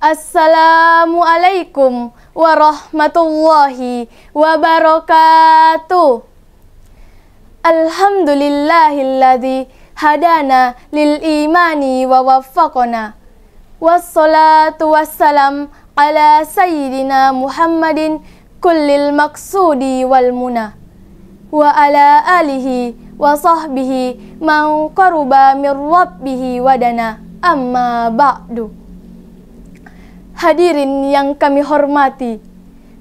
Assalamualaikum warahmatullahi wabarakatuh. Alhamdulillahilladzi hadana lil imani wa waffaqana. Wassalatu wassalam ala sayyidina Muhammadin kullil maqsudi wal muna. Wa ala alihi wa sahbihi man qaruba min rabbihi wadana. Amma ba'du. Hadirin yang kami hormati,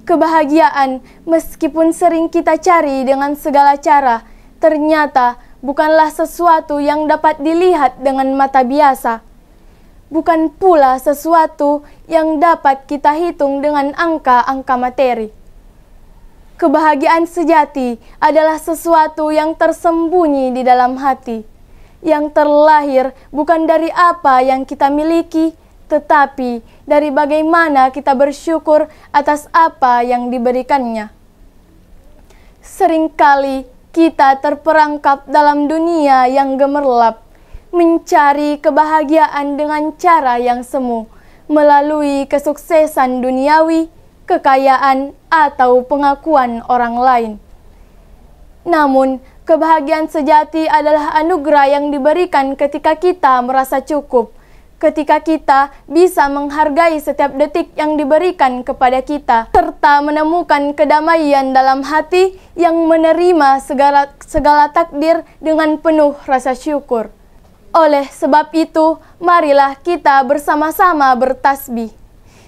kebahagiaan meskipun sering kita cari dengan segala cara, ternyata bukanlah sesuatu yang dapat dilihat dengan mata biasa. Bukan pula sesuatu yang dapat kita hitung dengan angka-angka materi. Kebahagiaan sejati adalah sesuatu yang tersembunyi di dalam hati, yang terlahir bukan dari apa yang kita miliki, tetapi dari bagaimana kita bersyukur atas apa yang diberikannya. Seringkali kita terperangkap dalam dunia yang gemerlap, mencari kebahagiaan dengan cara yang semu, melalui kesuksesan duniawi, kekayaan, atau pengakuan orang lain. Namun, kebahagiaan sejati adalah anugerah yang diberikan ketika kita merasa cukup, ketika kita bisa menghargai setiap detik yang diberikan kepada kita, serta menemukan kedamaian dalam hati yang menerima segala takdir dengan penuh rasa syukur. Oleh sebab itu, marilah kita bersama-sama bertasbih.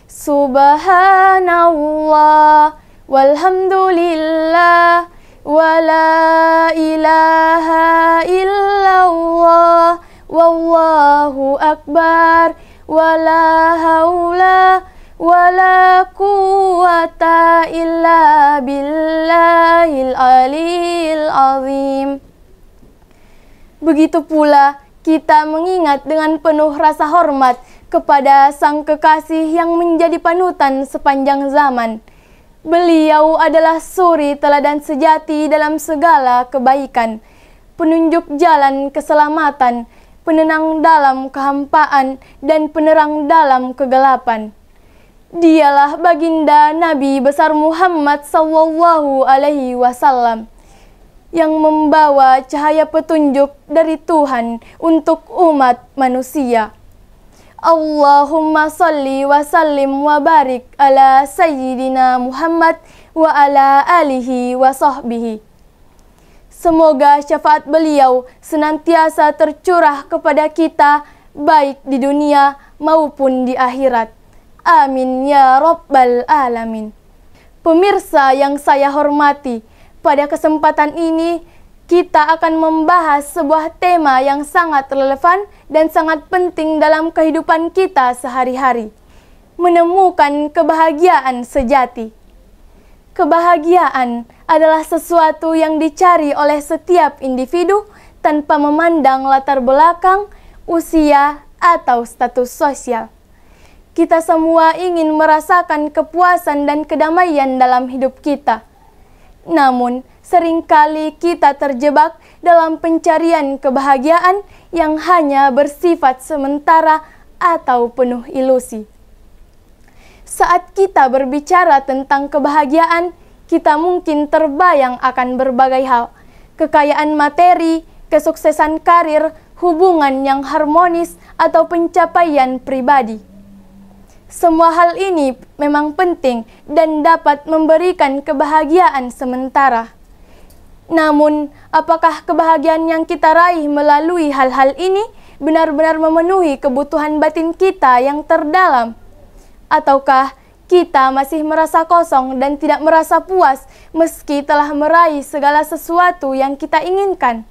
Subhanallah, walhamdulillah, wa la ilaha illallah, wallahu akbar, wa la hawla, wa la quwata illa billahil aliyil azim. Begitu pula, kita mengingat dengan penuh rasa hormat kepada Sang Kekasih yang menjadi panutan sepanjang zaman. Beliau adalah suri teladan sejati dalam segala kebaikan, penunjuk jalan keselamatan, penenang dalam kehampaan, dan penerang dalam kegelapan. Dialah baginda Nabi besar Muhammad SAW, yang membawa cahaya petunjuk dari Tuhan untuk umat manusia. Allahumma salli wa sallim wa barik ala sayyidina Muhammad wa ala alihi wa sahbihi. Semoga syafaat beliau senantiasa tercurah kepada kita, baik di dunia maupun di akhirat. Amin ya rabbal alamin. Pemirsa yang saya hormati, pada kesempatan ini, kita akan membahas sebuah tema yang sangat relevan dan sangat penting dalam kehidupan kita sehari-hari. Menemukan kebahagiaan sejati. Kebahagiaan adalah sesuatu yang dicari oleh setiap individu tanpa memandang latar belakang, usia, atau status sosial. Kita semua ingin merasakan kepuasan dan kedamaian dalam hidup kita. Namun, seringkali kita terjebak dalam pencarian kebahagiaan yang hanya bersifat sementara atau penuh ilusi. Saat kita berbicara tentang kebahagiaan, kita mungkin terbayang akan berbagai hal, kekayaan materi, kesuksesan karir, hubungan yang harmonis, atau pencapaian pribadi. Semua hal ini memang penting dan dapat memberikan kebahagiaan sementara. Namun, apakah kebahagiaan yang kita raih melalui hal-hal ini benar-benar memenuhi kebutuhan batin kita yang terdalam? Ataukah kita masih merasa kosong dan tidak merasa puas meski telah meraih segala sesuatu yang kita inginkan?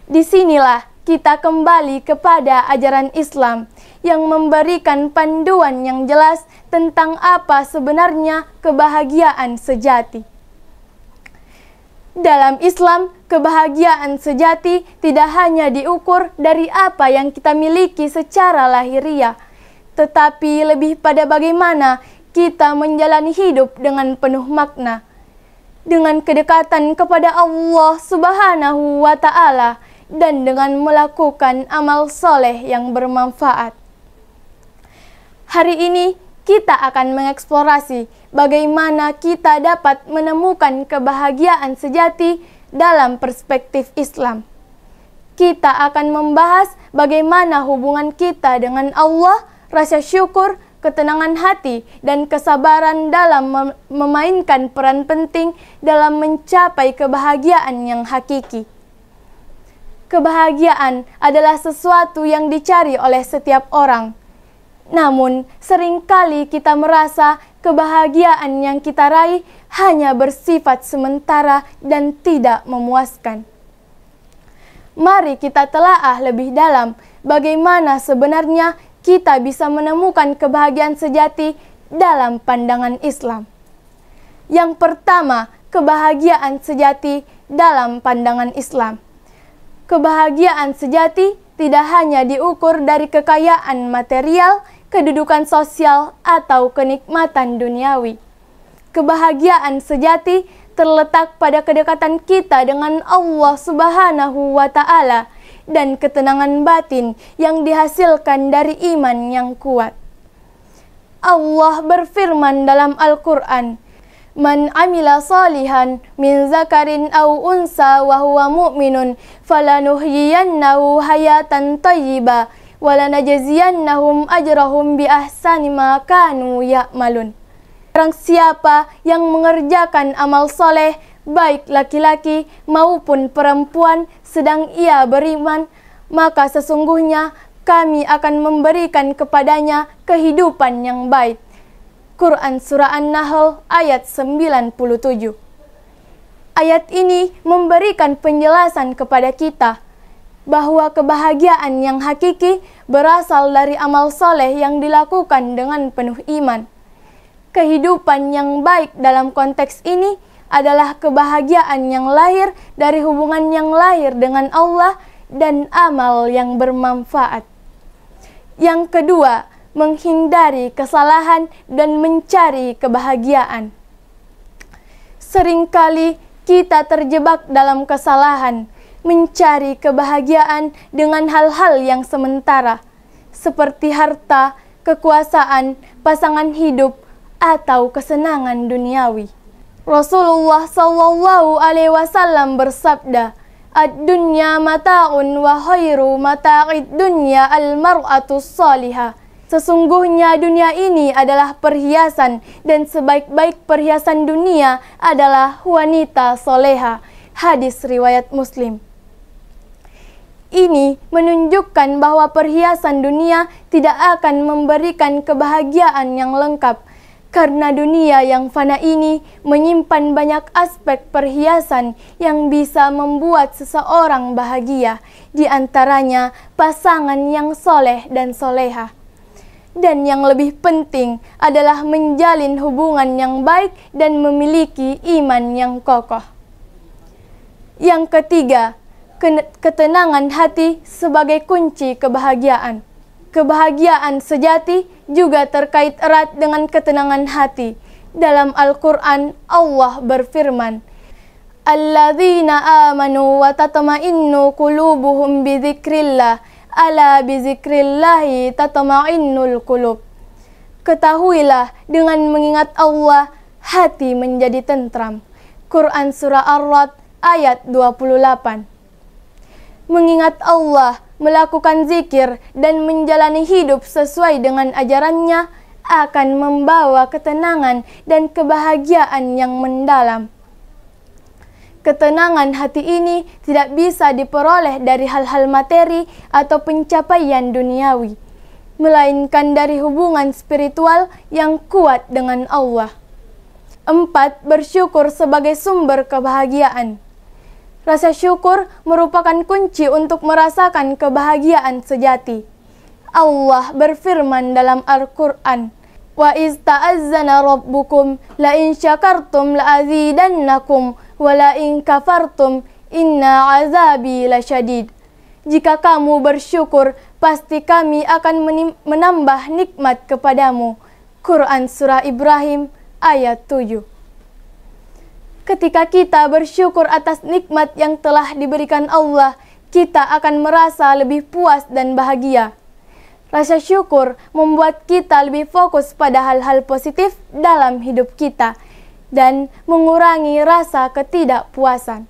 Disinilah kita kembali kepada ajaran Islam yang memberikan panduan yang jelas tentang apa sebenarnya kebahagiaan sejati. Dalam Islam, kebahagiaan sejati tidak hanya diukur dari apa yang kita miliki secara lahiriah, tetapi lebih pada bagaimana kita menjalani hidup dengan penuh makna, dengan kedekatan kepada Allah Subhanahu wa Ta'ala, dan dengan melakukan amal soleh yang bermanfaat. Hari ini kita akan mengeksplorasi bagaimana kita dapat menemukan kebahagiaan sejati dalam perspektif Islam. Kita akan membahas bagaimana hubungan kita dengan Allah, rasa syukur, ketenangan hati, dan kesabaran dalam memainkan peran penting dalam mencapai kebahagiaan yang hakiki. Kebahagiaan adalah sesuatu yang dicari oleh setiap orang. Namun, seringkali kita merasa kebahagiaan yang kita raih hanya bersifat sementara dan tidak memuaskan. Mari kita telaah lebih dalam bagaimana sebenarnya kita bisa menemukan kebahagiaan sejati dalam pandangan Islam. Yang pertama, kebahagiaan sejati dalam pandangan Islam. Kebahagiaan sejati tidak hanya diukur dari kekayaan material, kedudukan sosial, atau kenikmatan duniawi. Kebahagiaan sejati terletak pada kedekatan kita dengan Allah Subhanahu wa Ta'ala dan ketenangan batin yang dihasilkan dari iman yang kuat. Allah berfirman dalam Al-Quran, "Man amila salihan min zakarin aw unsa wa huwa mu'minun falanuhyiyannahu hayatan thayyibah walanajziyannahum ajrahum bi ahsani ma kanu ya'malun." Barang siapa yang mengerjakan amal soleh, baik laki-laki maupun perempuan, sedang ia beriman, maka sesungguhnya kami akan memberikan kepadanya kehidupan yang baik. Quran Surah An-Nahl ayat 97. Ayat ini memberikan penjelasan kepada kita bahwa kebahagiaan yang hakiki berasal dari amal soleh yang dilakukan dengan penuh iman. Kehidupan yang baik dalam konteks ini adalah kebahagiaan yang lahir dari hubungan yang lahir dengan Allah dan amal yang bermanfaat. Yang kedua, menghindari kesalahan dan mencari kebahagiaan. Seringkali kita terjebak dalam kesalahan, mencari kebahagiaan dengan hal-hal yang sementara, seperti harta, kekuasaan, pasangan hidup, atau kesenangan duniawi. Rasulullah Shallallahu Alaihi Wasallam bersabda, "Ad-dunya mata'un wa khairu mata'id dunya al-mar'atu salihah." Sesungguhnya dunia ini adalah perhiasan dan sebaik-baik perhiasan dunia adalah wanita soleha. Hadis riwayat Muslim. Ini menunjukkan bahwa perhiasan dunia tidak akan memberikan kebahagiaan yang lengkap, karena dunia yang fana ini menyimpan banyak aspek perhiasan yang bisa membuat seseorang bahagia, di antaranya pasangan yang soleh dan soleha. Dan yang lebih penting adalah menjalin hubungan yang baik dan memiliki iman yang kokoh. Yang ketiga, ketenangan hati sebagai kunci kebahagiaan. Kebahagiaan sejati juga terkait erat dengan ketenangan hati. Dalam Al-Quran, Allah berfirman, "Alladzina amanu wa tatma'innu qulubuhum bidzikrillah, ala bidzikrillahi tatma'innul qulub." Ketahuilah, dengan mengingat Allah, hati menjadi tentram. Quran Surah Ar-Ra'd ayat 28. Mengingat Allah, melakukan zikir, dan menjalani hidup sesuai dengan ajarannya akan membawa ketenangan dan kebahagiaan yang mendalam. Ketenangan hati ini tidak bisa diperoleh dari hal-hal materi atau pencapaian duniawi, melainkan dari hubungan spiritual yang kuat dengan Allah. 4. Bersyukur sebagai sumber kebahagiaan. Rasa syukur merupakan kunci untuk merasakan kebahagiaan sejati. Allah berfirman dalam Al-Quran, "Wa iz ta'azzana rabbukum la in syakartum la azidannakum wa la in kafartum inna azabi lasyadid." Jika kamu bersyukur, pasti kami akan menambah nikmat kepadamu. Quran Surah Ibrahim ayat 7. Ketika kita bersyukur atas nikmat yang telah diberikan Allah, kita akan merasa lebih puas dan bahagia. Rasa syukur membuat kita lebih fokus pada hal-hal positif dalam hidup kita dan mengurangi rasa ketidakpuasan.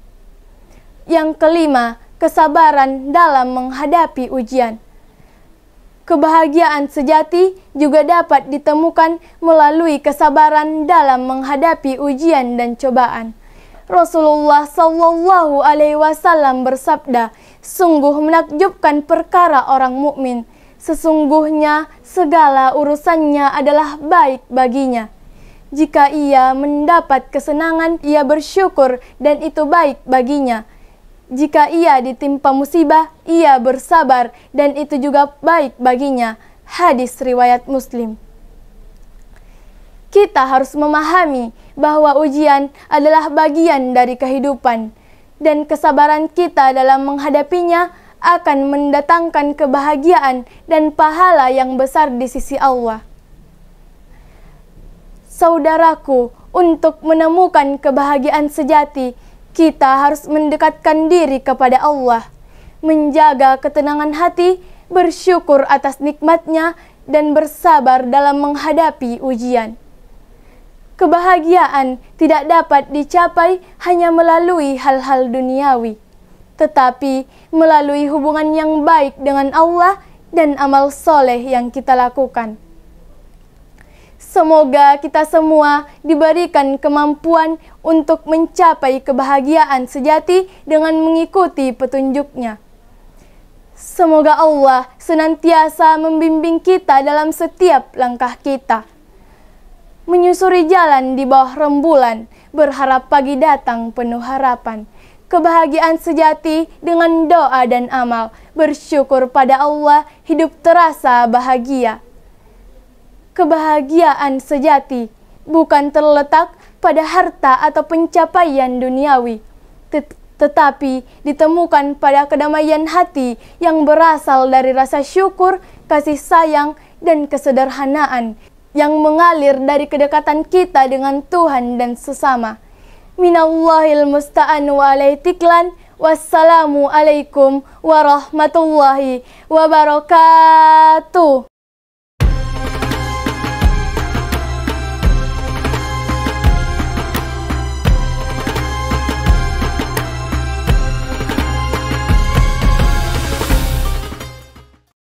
Yang kelima, kesabaran dalam menghadapi ujian. Kebahagiaan sejati juga dapat ditemukan melalui kesabaran dalam menghadapi ujian dan cobaan. Rasulullah Shallallahu Alaihi Wasallam bersabda, "Sungguh menakjubkan perkara orang mukmin. Sesungguhnya segala urusannya adalah baik baginya. Jika ia mendapat kesenangan, ia bersyukur dan itu baik baginya. Jika ia ditimpa musibah, ia bersabar dan itu juga baik baginya." Hadis riwayat Muslim. Kita harus memahami bahwa ujian adalah bagian dari kehidupan dan kesabaran kita dalam menghadapinya akan mendatangkan kebahagiaan dan pahala yang besar di sisi Allah. Saudaraku, untuk menemukan kebahagiaan sejati, kita harus mendekatkan diri kepada Allah, menjaga ketenangan hati, bersyukur atas nikmat-Nya, dan bersabar dalam menghadapi ujian. Kebahagiaan tidak dapat dicapai hanya melalui hal-hal duniawi, tetapi melalui hubungan yang baik dengan Allah dan amal soleh yang kita lakukan. Semoga kita semua diberikan kemampuan untuk mencapai kebahagiaan sejati dengan mengikuti petunjuk-Nya. Semoga Allah senantiasa membimbing kita dalam setiap langkah kita. Menyusuri jalan di bawah rembulan, berharap pagi datang penuh harapan. Kebahagiaan sejati dengan doa dan amal, bersyukur pada Allah, hidup terasa bahagia. Kebahagiaan sejati bukan terletak pada harta atau pencapaian duniawi, tetapi ditemukan pada kedamaian hati yang berasal dari rasa syukur, kasih sayang, dan kesederhanaan yang mengalir dari kedekatan kita dengan Tuhan dan sesama. Minallahil musta'an wa alaihi tiklan. Wassalamu alaikum warahmatullahi wabarakatuh.